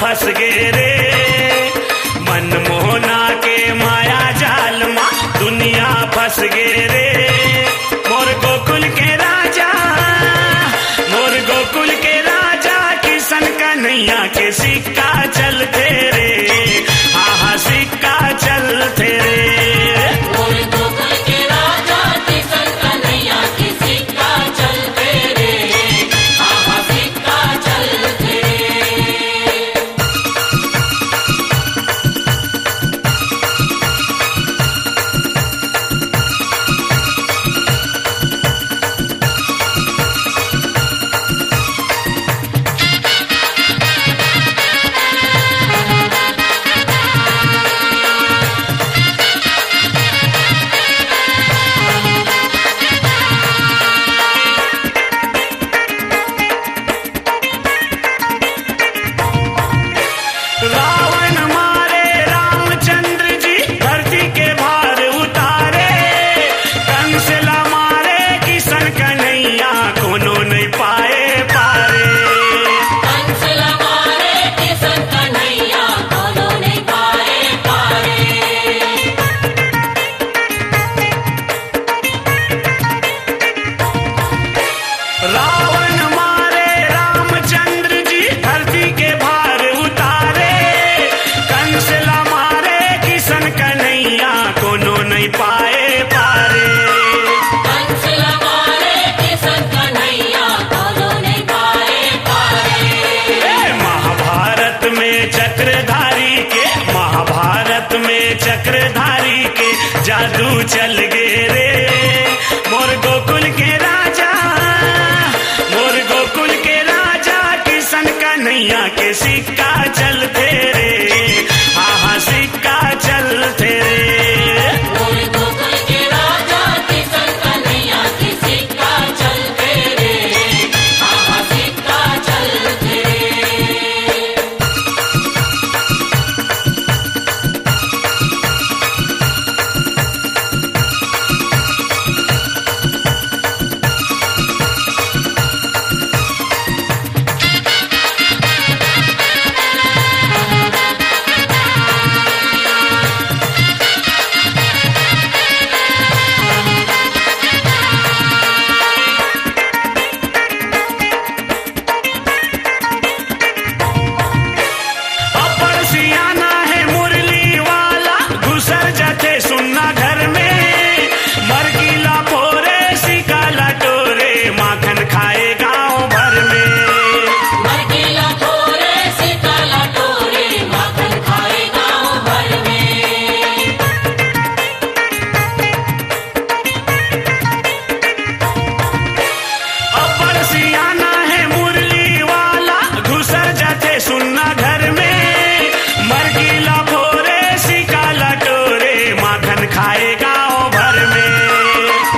फंस गए रे। मनमोहना के माया जाल माँ दुनिया फंस गए रे। मोर गोकुल के राजा, मोर गोकुल के राजा किशन कन्हैया के सिक्का चलते रे। हाँ हाँ सिक्का चलते रे। रावण मारे रामचंद्र जी धरती के भार उतारे। कंसला मारे किशन कन्हैया कोनो नहीं पाए पारे। कंसला मारे किशन कन्हैया कोनो नहीं पाए पारे। रावण मारे रामचंद्र जी धरती के भार उतारे। कंसला मारे किशन कन्हैया कोनो नहीं पाए पारे। कंसला मारे किशन कन्हैया कोनो नहीं पाए पारे। महाभारत में चक्रधारी के, महाभारत में चक्रधारी के जादू चल गए रे। मोर गोकुल के राजा, मोर गोकुल के राजा किशन कन्हैया के सिक्का चलते रे। हाँ हाँ सिक्का चलते रे। मोर गोकुल के राजा किशन कन्हैया के सिक्का चलते रे। हाँ हाँ सिक्का चलते रे। अपर सियाना है मुरली वाला घुसर जाते सुनना घर में। मरगिला पोरे सिकाला टोरे माखन खाए गांव भर में। मरगिला टोरे सिकाला टोरे माखन खाए गांव भर में। अपर सियाना है मुरली वाला घुसर जाते सुनना घर में। मरगिला पोरे सिकाला टोरे माखन खाए गांव भर में।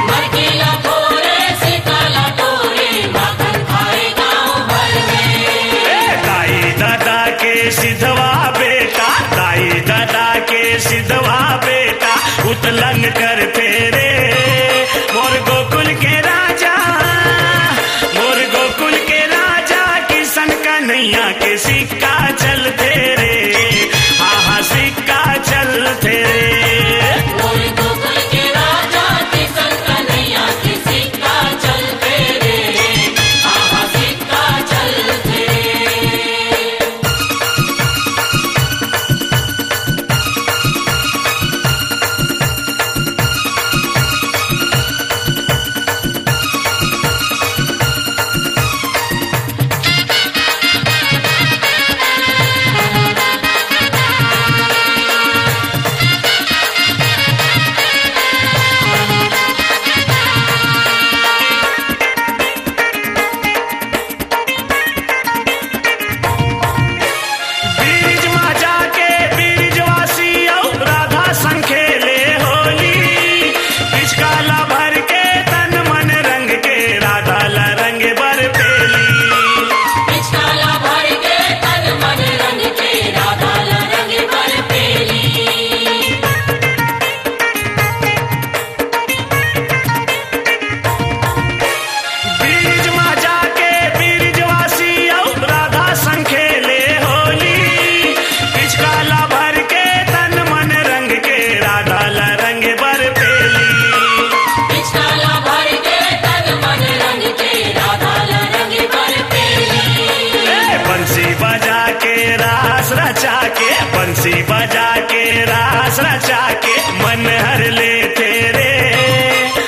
मरगिला टोरे सिकाला टोरे माखन खाए गांव भर में। दाई दादा के सिधवा बेटा, दाई दादा के सिधवा बेटा उतलन कर फेरे। मोर गोकुल के राजा, मोर गोकुल के राजा किशन कन्हैया के सिक्का चलते रे। हाँ हाँ सिक्का चलते रे। मोर गोकुल के राजा किशन कन्हैया के सिक्का चलते रे। हाँ हाँ सिक्का चलते रे। मन हर ले तेरे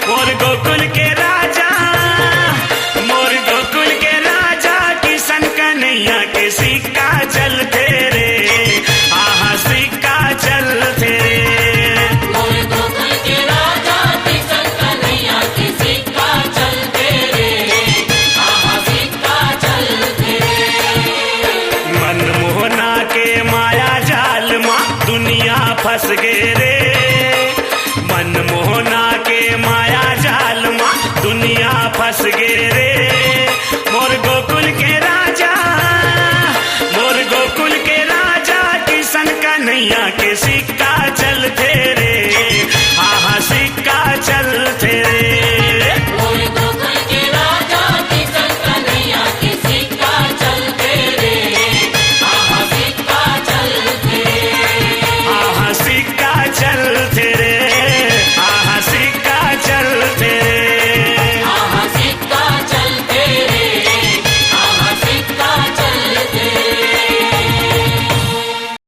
मोर गोकुल के राजा, मोर गोकुल के राजा किशन कन्हैया के सिक्का चल तेरे, आहा सिक्का चल तेरे। मोर गोकुल के राजा किशन कन्हैया की सिक्का चल तेरे, आहा सिक्का चल तेरे। मनमोहना के माया जाल माँ दुनिया फंस गे रे, मनमोहना के माया जाल माँ दुनिया फंस गे रे।